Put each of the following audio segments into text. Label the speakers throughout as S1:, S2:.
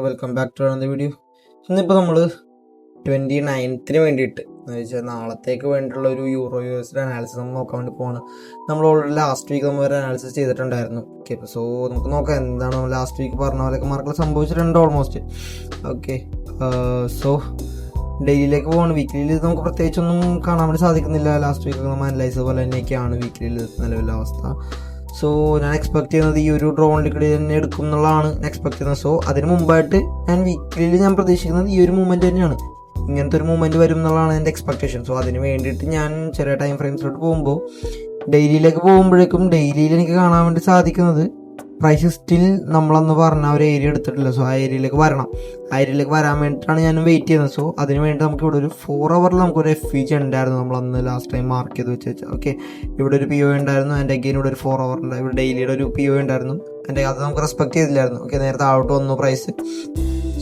S1: Welcome back to another video. ഇന്നിപ്പോൾ നമ്മൾ 29th വേണ്ടിയിട്ട് എന്ന് വെച്ചാൽ നാളത്തേക്ക് വേണ്ടിയിട്ടുള്ള ഒരു യൂറോ US അനാലിസിസ് നമ്മൾ നോക്കാൻ വേണ്ടി പോവാണ്. നമ്മൾ ഓൾറെഡി ലാസ്റ്റ് വീക്ക് നമ്മൾ ഒരു അനാലിസിസ് ചെയ്തിട്ടുണ്ടായിരുന്നു. ഓക്കെ, സോ നമുക്ക് നോക്കാം എന്താണ് ലാസ്റ്റ് വീക്ക് പറഞ്ഞ പോലെയൊക്കെ മാർക്കുകൾ സംഭവിച്ചിട്ടുണ്ട് ഓൾമോസ്റ്റ്. ഓക്കെ, സോ ഡെയിലിയിലേക്ക് പോവാണ്. വീക്കിലിയിൽ നമുക്ക് പ്രത്യേകിച്ചൊന്നും കാണാൻ വേണ്ടി സാധിക്കുന്നില്ല. ലാസ്റ്റ് വീക്ക് നമ്മൾ അനലൈസ് പോലെ തന്നെയൊക്കെയാണ് വീക്കിലിയിൽ നിലവിലെ അവസ്ഥ. സോ ഞാൻ എക്സ്പെക്ട് ചെയ്യുന്നത് ഈ ഒരു ഡ്രോണിൽ കൂടി തന്നെ എടുക്കും എന്നുള്ളതാണ് ഞാൻ എക്സ്പെക്ട് ചെയ്യുന്നത്. സോ അതിന് മുമ്പായിട്ട് ഞാൻ വീക്കിലിയിൽ ഞാൻ പ്രതീക്ഷിക്കുന്നത് ഈ ഒരു മൂവ്മെൻറ്റ് തന്നെയാണ്. ഇങ്ങനത്തെ ഒരു മൂവ്മെൻറ്റ് വരും എന്നുള്ളതാണ് എൻ്റെ എക്സ്പെക്ടേഷൻ. സോ അതിന് വേണ്ടിയിട്ട് ഞാൻ ചെറിയ ടൈം ഫ്രെയിംസിലോട്ട് പോകുമ്പോൾ ഡെയിലിയിലേക്ക് പോകുമ്പോഴേക്കും ഡെയിലിയിൽ എനിക്ക് കാണാൻ വേണ്ടി സാധിക്കുന്നത് പ്രൈസ് സ്റ്റിൽ നമ്മളന്ന് പറഞ്ഞ ഒരു ഏരിയ എടുത്തിട്ടില്ല. സോ ആ ഏരിയയിലേക്ക് വരണം. ആ ഏരിയയിലേക്ക് വരാൻ വേണ്ടിയിട്ടാണ് ഞാൻ വെയിറ്റ് ചെയ്യുന്നത്. സോ അതിന് വേണ്ടി നമുക്ക് ഇവിടെ ഒരു 4 hour നമുക്കൊരു FVG ഉണ്ടായിരുന്നു. നമ്മളന്ന് ലാസ്റ്റ് ടൈം മാർക്ക് ചെയ്ത് വെച്ചാൽ ഓക്കെ, ഇവിടെ ഒരു PO ഉണ്ടായിരുന്നു. എൻ്റെ അഗെയിൻ ഇവിടെ ഒരു 4 hour ഉണ്ട്. ഇവിടെ ഡെയിലിയുടെ ഒരു PO ഉണ്ടായിരുന്നു. എൻ്റെ അത് നമുക്ക് റെസ്പെക്ട് ചെയ്തില്ലായിരുന്നു. ഓക്കെ, നേരത്തെ ഔട്ട് വന്നു പ്രൈസ്.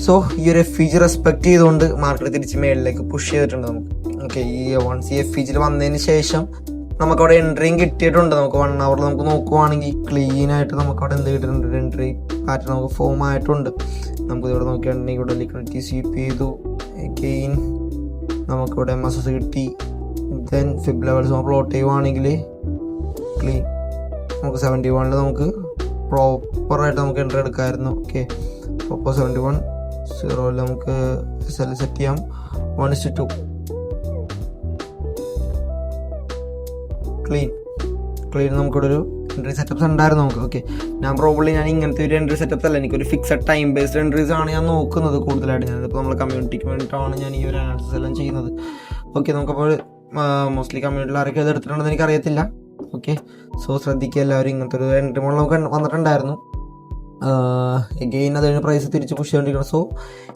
S1: സോ ഈ ഒരു FVG റെസ്പെക്ട് ചെയ്തുകൊണ്ട് മാർക്കറ്റ് തിരിച്ച് മേളിലേക്ക് പുഷ് ചെയ്തിട്ടുണ്ട് നമുക്ക്. ഓക്കെ, ഈ വൺസ് ഈ FVGയിൽ വന്നതിന് ശേഷം നമുക്കവിടെ എൻട്രിയും കിട്ടിയിട്ടുണ്ട്. നമുക്ക് 1 hour നമുക്ക് നോക്കുവാണെങ്കിൽ ക്ലീൻ ആയിട്ട് നമുക്കവിടെ എന്ത് കിട്ടിയിട്ടുണ്ട്, ഒരു എൻട്രി പാറ്റേൺ നമുക്ക് ഫോം ആയിട്ടുണ്ട്. നമുക്കിവിടെ നോക്കിയിട്ടുണ്ടെങ്കിൽ ഇവിടെ ലിക്വിഡിറ്റി സ്വീപ്പ് ചെയ്തു. അഗെയിൻ നമുക്കിവിടെ MSS കിട്ടി. ദെൻ ഫിബ് ലെവൽസ് നമ്മൾ പ്ലോട്ട് ചെയ്യുവാണെങ്കിൽ ക്ലീൻ നമുക്ക് 71 നമുക്ക് പ്രോപ്പറായിട്ട് നമുക്ക് എൻട്രി എടുക്കാമായിരുന്നു. ഓക്കെ, അപ്പോൾ 71.0 നമുക്ക് സെറ്റ് ചെയ്യാം. 1:2 ക്ലീൻ നമുക്കിവിടെ ഒരു എൻട്രി സെറ്റപ്സ് ഉണ്ടായിരുന്നു നമുക്ക്. ഓക്കെ, ഞാൻ ഇങ്ങനത്തെ ഒരു എൻട്രി സെറ്റപ്സ് അല്ല, എനിക്കൊരു ഫിക്സഡ് ടൈം ബേസ്ഡ് എൻട്രീസ് ആണ് ഞാൻ നോക്കുന്നത് കൂടുതലായിട്ട്. ഞാനിപ്പോൾ നമ്മളെ കമ്മ്യൂണിറ്റിക്ക് വേണ്ടിയിട്ടാണ് ഞാൻ ഈ ഒരു അനാലിസിസ് എല്ലാം ചെയ്യുന്നത്. ഓക്കെ, നമുക്കപ്പോൾ മോസ്റ്റ്ലി കമ്മ്യൂണിറ്റിയിൽ ആരൊക്കെ ഇത് എടുത്തിട്ടുണ്ടെന്ന് എനിക്കറിയത്തില്ല. ഓക്കെ, സോ ശ്രദ്ധിക്കുക എല്ലാവരും. ഇങ്ങനത്തെ ഒരു എൻട്രി മോഡൽ നമുക്ക് വന്നിട്ടുണ്ടായിരുന്നു. എഗെയിൻ അതിന് പ്രൈസ് തിരിച്ച് പുഷ് ചെയ്തുകൊണ്ടിരിക്കണം. സോ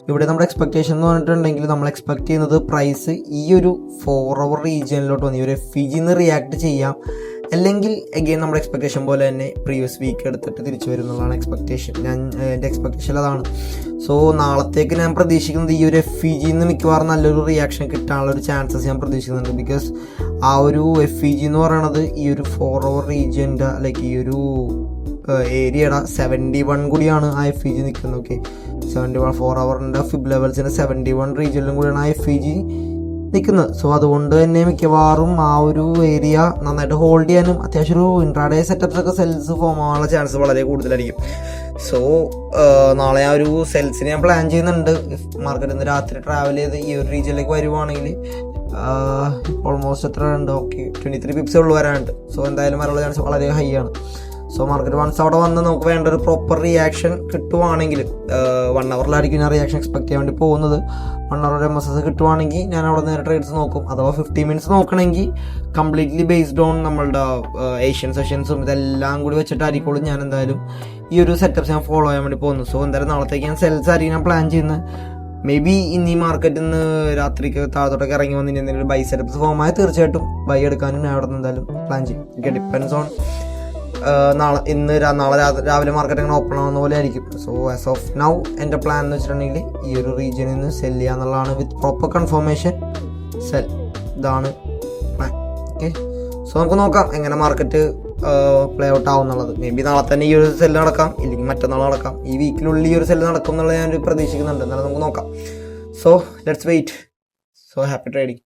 S1: ഇവിടെ നമ്മുടെ എക്സ്പെക്റ്റേഷൻ എന്ന് പറഞ്ഞിട്ടുണ്ടെങ്കിൽ നമ്മൾ എക്സ്പെക്ട് ചെയ്യുന്നത് പ്രൈസ് ഈ ഒരു 4 hour റീജിയനിലോട്ട് വന്ന് ഈ ഒരു FVGന്ന് റിയാക്ട് ചെയ്യാം, അല്ലെങ്കിൽ എഗെയിൻ നമ്മുടെ എക്സ്പെക്റ്റേഷൻ പോലെ തന്നെ പ്രീവിയസ് വീക്ക് എടുത്തിട്ട് തിരിച്ചു വരും എന്നുള്ളതാണ് എക്സ്പെക്റ്റേഷൻ. എൻ്റെ എക്സ്പെക്റ്റേഷൻ അതാണ്. സോ നാളത്തേക്ക് ഞാൻ പ്രതീക്ഷിക്കുന്നത് ഈ ഒരു FVGന്ന് മിക്കവാറും നല്ലൊരു റിയാക്ഷൻ കിട്ടാനുള്ള ഒരു ചാൻസസ് ഞാൻ പ്രതീക്ഷിക്കുന്നുണ്ട്. ബിക്കോസ് ആ ഒരു FVG എന്ന് പറയുന്നത് ഈ ഒരു 4 hour റീജിയൻ്റെ ലൈക്ക് ഈ ഒരു ഏരിയയുടെ 71 കൂടിയാണ് ആ FVG നിൽക്കുന്നത്. ഓക്കെ, 71 4 hourൻ്റെ ഫിബ് ലെവൽസിൻ്റെ 71 റീജിയനിലും കൂടിയാണ് ആ FVG നിൽക്കുന്നത്. സോ അതുകൊണ്ട് തന്നെ മിക്കവാറും ആ ഒരു ഏരിയ നന്നായിട്ട് ഹോൾഡ് ചെയ്യാനും അത്യാവശ്യം ഒരു ഇൻട്രാഡേ സെറ്റപ്സ് ഒക്കെ സെൽസ് ഫോം ആവാനുള്ള ചാൻസ് വളരെ കൂടുതലായിരിക്കും. സോ നാളെ ആ ഒരു സെൽസിന് ഞാൻ പ്ലാൻ ചെയ്യുന്നുണ്ട്. മാർക്കറ്റ് ഇന്ന് രാത്രി ട്രാവൽ ചെയ്ത് ഈ ഒരു റീജിയനിലേക്ക് വരുവാണെങ്കിൽ ഓൾമോസ്റ്റ് എത്ര ഉണ്ട്, ഓക്കെ 23 pips ഉള്ളു വരാനുണ്ട്. സോ എന്തായാലും വരാനുള്ള ചാൻസ് വളരെ ഹൈ ആണ്. സോ മാർക്കറ്റ് വൺസ് അവിടെ വന്ന് നമുക്ക് വേണ്ട ഒരു പ്രോപ്പർ റിയാക്ഷൻ കിട്ടുവാണെങ്കിൽ 1 hourലായിരിക്കും ഞാൻ റിയാക്ഷൻ എക്സ്പെക്ട് ചെയ്യാൻ വേണ്ടി പോകുന്നത്. 1 hour MSS കിട്ടുവാണെങ്കിൽ ഞാൻ അവിടെ നേരെ ട്രേഡ്സ് നോക്കും. അഥവാ 50 minutes നോക്കണമെങ്കിൽ കംപ്ലീറ്റ്ലി ബേസ്ഡ് ഓൺ നമ്മളുടെ ഏഷ്യൻ സെഷൻസും ഇതെല്ലാം കൂടി വെച്ചിട്ടായിരിക്കും ഞാൻ എന്തായാലും ഈ ഒരു സെറ്റപ്സ് ഞാൻ ഫോളോ ചെയ്യാൻ വേണ്ടി പോകുന്നു. സോ എന്തായാലും നാളത്തേക്ക് ഞാൻ സെൽസ് ആയിരിക്കും ഞാൻ പ്ലാൻ ചെയ്യുന്നത്. മേ ബി ഇന്ന് ഈ മാർക്കറ്റിൽ നിന്ന് രാത്രിക്ക് താഴത്തോട്ടൊക്കെ ഇറങ്ങി വന്ന് ഇനി എന്തെങ്കിലും ബൈ സെറ്റപ്സ് ഫോമായി തീർച്ചയായിട്ടും ബൈ എടുക്കാനും ഞാൻ അവിടെ നിന്ന് എന്തായാലും പ്ലാൻ ചെയ്യും. ഓക്കെ, ഡിപ്പെൻസ് ഓൺ നാളെ രാവിലെ മാർക്കറ്റ് അങ്ങനെ ഓപ്പൺ ആവുന്ന പോലെ ആയിരിക്കും. സോ ആസ് ഓഫ് നൗ എൻ്റെ പ്ലാൻ എന്ന് വെച്ചിട്ടുണ്ടെങ്കിൽ ഈ ഒരു റീജിയനിൽ നിന്ന് സെൽ ചെയ്യുക എന്നുള്ളതാണ്. വിത്ത് പ്രോപ്പർ കൺഫർമേഷൻ സെൽ, ഇതാണ് പ്ലാൻ. ഓക്കെ, സോ നമുക്ക് നോക്കാം എങ്ങനെ മാർക്കറ്റ് പ്ലേ ഔട്ട് ആവും എന്നുള്ളത്. മേ ബി നാളെ തന്നെ ഈ ഒരു സെല്ല് നടക്കാം, ഇല്ലെങ്കിൽ മറ്റന്നാൾ നടക്കാം. ഈ വീക്കിനുള്ളിൽ ഈ ഒരു സെല്ല് നടക്കും എന്നുള്ളത് ഞാൻ പ്രതീക്ഷിക്കുന്നുണ്ട്. എന്നാലും നമുക്ക് നോക്കാം. So let's wait. So happy trading.